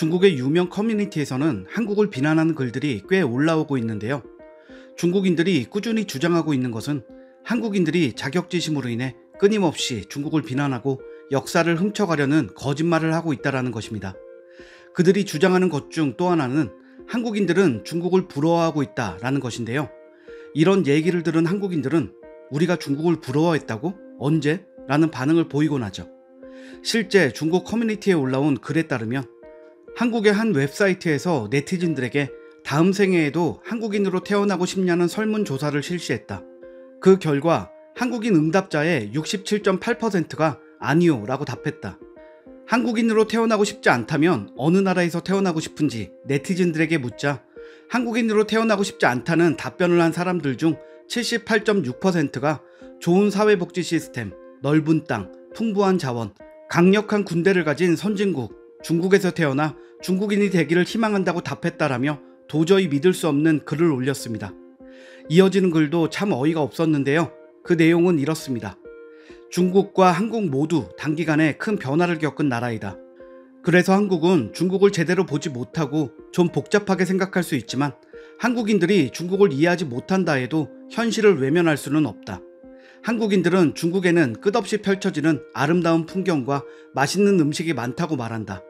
중국의 유명 커뮤니티에서는 한국을 비난하는 글들이 꽤 올라오고 있는데요. 중국인들이 꾸준히 주장하고 있는 것은 한국인들이 자격지심으로 인해 끊임없이 중국을 비난하고 역사를 훔쳐가려는 거짓말을 하고 있다는 것입니다. 그들이 주장하는 것 중 또 하나는 한국인들은 중국을 부러워하고 있다라는 것인데요. 이런 얘기를 들은 한국인들은 우리가 중국을 부러워했다고? 언제? 라는 반응을 보이곤 하죠. 실제 중국 커뮤니티에 올라온 글에 따르면 한국의 한 웹사이트에서 네티즌들에게 다음 생애에도 한국인으로 태어나고 싶냐는 설문조사를 실시했다. 그 결과 한국인 응답자의 67.8%가 아니요 라고 답했다. 한국인으로 태어나고 싶지 않다면 어느 나라에서 태어나고 싶은지 네티즌들에게 묻자 한국인으로 태어나고 싶지 않다는 답변을 한 사람들 중 78.6%가 좋은 사회복지 시스템, 넓은 땅, 풍부한 자원, 강력한 군대를 가진 선진국, 중국에서 태어나 중국인이 되기를 희망한다고 답했다라며 도저히 믿을 수 없는 글을 올렸습니다. 이어지는 글도 참 어이가 없었는데요. 그 내용은 이렇습니다. 중국과 한국 모두 단기간에 큰 변화를 겪은 나라이다. 그래서 한국은 중국을 제대로 보지 못하고 좀 복잡하게 생각할 수 있지만 한국인들이 중국을 이해하지 못한다 해도 현실을 외면할 수는 없다. 한국인들은 중국에는 끝없이 펼쳐지는 아름다운 풍경과 맛있는 음식이 많다고 말한다.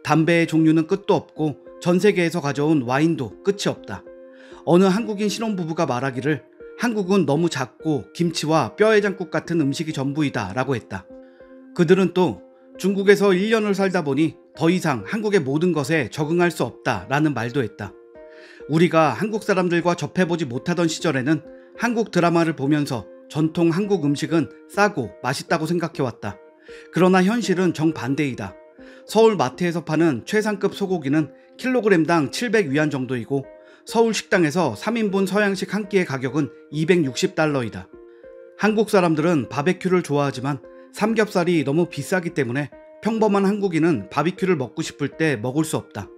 담배의 종류는 끝도 없고 전 세계에서 가져온 와인도 끝이 없다. 어느 한국인 신혼부부가 말하기를 한국은 너무 작고 김치와 뼈해장국 같은 음식이 전부이다 라고 했다. 그들은 또 중국에서 1년을 살다 보니 더 이상 한국의 모든 것에 적응할 수 없다 라는 말도 했다. 우리가 한국 사람들과 접해보지 못하던 시절에는 한국 드라마를 보면서 전통 한국 음식은 싸고 맛있다고 생각해왔다. 그러나 현실은 정반대이다. 서울 마트에서 파는 최상급 소고기는 킬로그램당 700위안 정도이고 서울 식당에서 3인분 서양식 한 끼의 가격은 260달러이다. 한국 사람들은 바베큐를 좋아하지만 삼겹살이 너무 비싸기 때문에 평범한 한국인은 바비큐를 먹고 싶을 때 먹을 수 없다.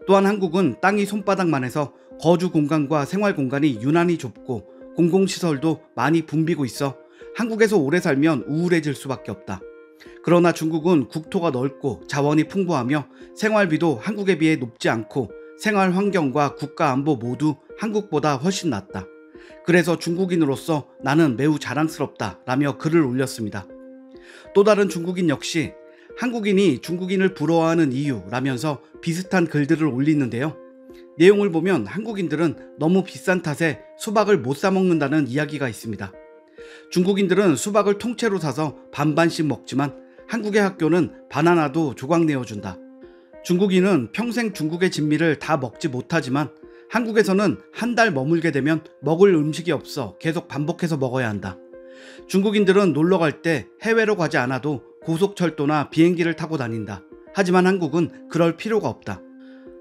또한 한국은 땅이 손바닥만 해서 거주 공간과 생활 공간이 유난히 좁고 공공시설도 많이 붐비고 있어 한국에서 오래 살면 우울해질 수밖에 없다. 그러나 중국은 국토가 넓고 자원이 풍부하며 생활비도 한국에 비해 높지 않고 생활 환경과 국가 안보 모두 한국보다 훨씬 낫다. 그래서 중국인으로서 나는 매우 자랑스럽다 라며 글을 올렸습니다. 또 다른 중국인 역시 한국인이 중국인을 부러워하는 이유라면서 비슷한 글들을 올리는데요. 내용을 보면 한국인들은 너무 비싼 탓에 수박을 못 사 먹는다는 이야기가 있습니다. 중국인들은 수박을 통째로 사서 반반씩 먹지만 한국의 학교는 바나나도 조각 내어준다. 중국인은 평생 중국의 진미를 다 먹지 못하지만 한국에서는 한 달 머물게 되면 먹을 음식이 없어 계속 반복해서 먹어야 한다. 중국인들은 놀러 갈 때 해외로 가지 않아도 고속철도나 비행기를 타고 다닌다. 하지만 한국은 그럴 필요가 없다.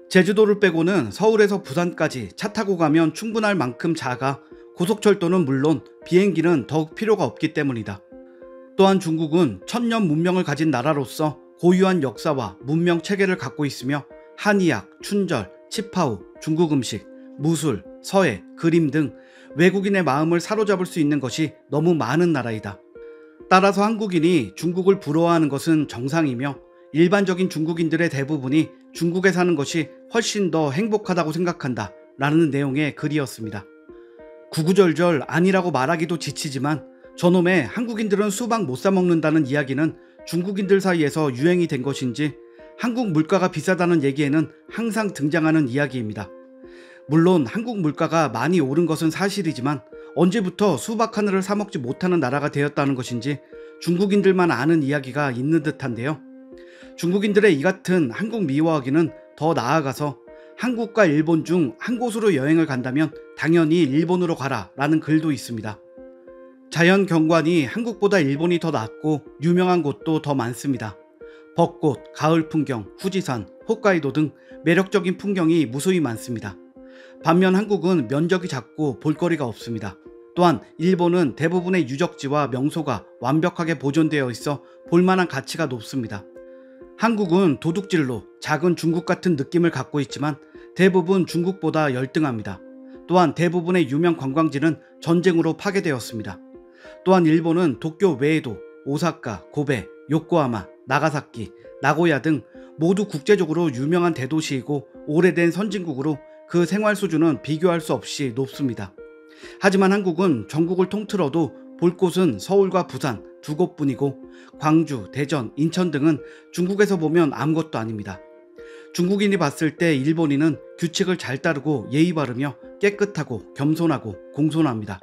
제주도를 빼고는 서울에서 부산까지 차 타고 가면 충분할 만큼 작아 고속철도는 물론 비행기는 더욱 필요가 없기 때문이다. 또한 중국은 천년 문명을 가진 나라로서 고유한 역사와 문명 체계를 갖고 있으며 한의학, 춘절, 치파오, 중국 음식, 무술, 서예, 그림 등 외국인의 마음을 사로잡을 수 있는 것이 너무 많은 나라이다. 따라서 한국인이 중국을 부러워하는 것은 정상이며 일반적인 중국인들의 대부분이 중국에 사는 것이 훨씬 더 행복하다고 생각한다 라는 내용의 글이었습니다. 구구절절 아니라고 말하기도 지치지만 저놈의 한국인들은 수박 못 사 먹는다는 이야기는 중국인들 사이에서 유행이 된 것인지 한국 물가가 비싸다는 얘기에는 항상 등장하는 이야기입니다. 물론 한국 물가가 많이 오른 것은 사실이지만 언제부터 수박 하나를 사 먹지 못하는 나라가 되었다는 것인지 중국인들만 아는 이야기가 있는 듯한데요. 중국인들의 이 같은 한국 미워하기는 더 나아가서 한국과 일본 중 한 곳으로 여행을 간다면 당연히 일본으로 가라 라는 글도 있습니다. 자연 경관이 한국보다 일본이 더 낫고 유명한 곳도 더 많습니다. 벚꽃, 가을 풍경, 후지산, 홋카이도 등 매력적인 풍경이 무수히 많습니다. 반면 한국은 면적이 작고 볼거리가 없습니다. 또한 일본은 대부분의 유적지와 명소가 완벽하게 보존되어 있어 볼만한 가치가 높습니다. 한국은 도둑질로 작은 중국 같은 느낌을 갖고 있지만 대부분 중국보다 열등합니다. 또한 대부분의 유명 관광지는 전쟁으로 파괴되었습니다. 또한 일본은 도쿄 외에도 오사카, 고베, 요코하마, 나가사키, 나고야 등 모두 국제적으로 유명한 대도시이고 오래된 선진국으로 그 생활 수준은 비교할 수 없이 높습니다. 하지만 한국은 전국을 통틀어도 볼 곳은 서울과 부산 두 곳뿐이고 광주, 대전, 인천 등은 중국에서 보면 아무것도 아닙니다. 중국인이 봤을 때 일본인은 규칙을 잘 따르고 예의 바르며 깨끗하고 겸손하고 공손합니다.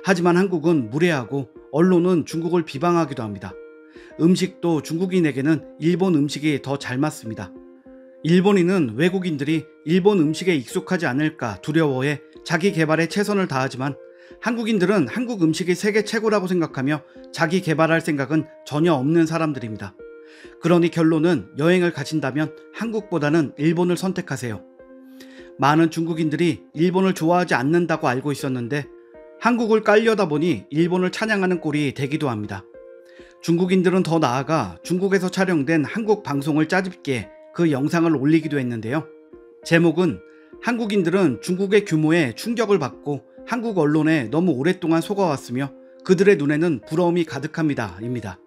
하지만 한국은 무례하고 언론은 중국을 비방하기도 합니다. 음식도 중국인에게는 일본 음식이 더 잘 맞습니다. 일본인은 외국인들이 일본 음식에 익숙하지 않을까 두려워해 자기 개발에 최선을 다하지만 한국인들은 한국 음식이 세계 최고라고 생각하며 자기 개발할 생각은 전혀 없는 사람들입니다. 그러니 결론은 여행을 가신다면 한국보다는 일본을 선택하세요. 많은 중국인들이 일본을 좋아하지 않는다고 알고 있었는데 한국을 깔려다 보니 일본을 찬양하는 꼴이 되기도 합니다. 중국인들은 더 나아가 중국에서 촬영된 한국 방송을 짜집기에 그 영상을 올리기도 했는데요. 제목은 한국인들은 중국의 규모에 충격을 받고 한국 언론에 너무 오랫동안 속아왔으며 그들의 눈에는 부러움이 가득합니다 입니다.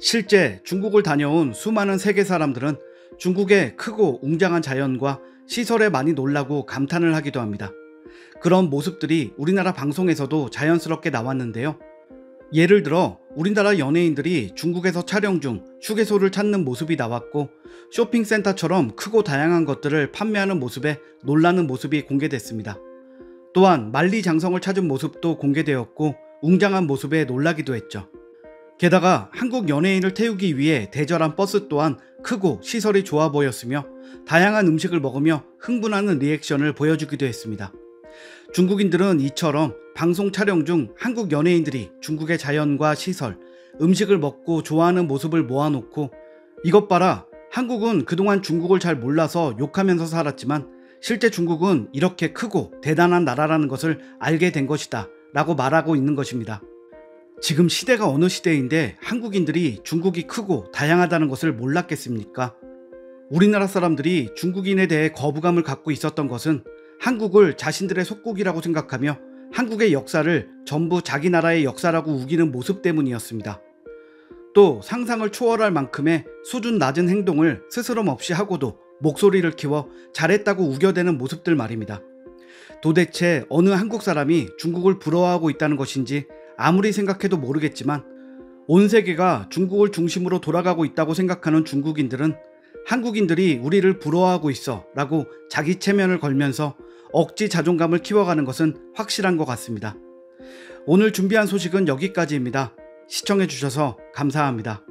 실제 중국을 다녀온 수많은 세계 사람들은 중국의 크고 웅장한 자연과 시설에 많이 놀라고 감탄을 하기도 합니다. 그런 모습들이 우리나라 방송에서도 자연스럽게 나왔는데요. 예를 들어 우리나라 연예인들이 중국에서 촬영 중 휴게소를 찾는 모습이 나왔고 쇼핑센터처럼 크고 다양한 것들을 판매하는 모습에 놀라는 모습이 공개됐습니다. 또한 만리장성을 찾은 모습도 공개되었고 웅장한 모습에 놀라기도 했죠. 게다가 한국 연예인을 태우기 위해 대절한 버스 또한 크고 시설이 좋아 보였으며 다양한 음식을 먹으며 흥분하는 리액션을 보여주기도 했습니다. 중국인들은 이처럼 방송 촬영 중 한국 연예인들이 중국의 자연과 시설, 음식을 먹고 좋아하는 모습을 모아놓고 이것 봐라, 한국은 그동안 중국을 잘 몰라서 욕하면서 살았지만 실제 중국은 이렇게 크고 대단한 나라라는 것을 알게 된 것이다 라고 말하고 있는 것입니다. 지금 시대가 어느 시대인데 한국인들이 중국이 크고 다양하다는 것을 몰랐겠습니까? 우리나라 사람들이 중국인에 대해 거부감을 갖고 있었던 것은 한국을 자신들의 속국이라고 생각하며 한국의 역사를 전부 자기 나라의 역사라고 우기는 모습 때문이었습니다. 또 상상을 초월할 만큼의 수준 낮은 행동을 스스럼 없이 하고도 목소리를 키워 잘했다고 우겨대는 모습들 말입니다. 도대체 어느 한국 사람이 중국을 부러워하고 있다는 것인지 아무리 생각해도 모르겠지만 온 세계가 중국을 중심으로 돌아가고 있다고 생각하는 중국인들은 한국인들이 우리를 부러워하고 있어 라고 자기 체면을 걸면서 억지 자존감을 키워가는 것은 확실한 것 같습니다. 오늘 준비한 소식은 여기까지입니다. 시청해주셔서 감사합니다.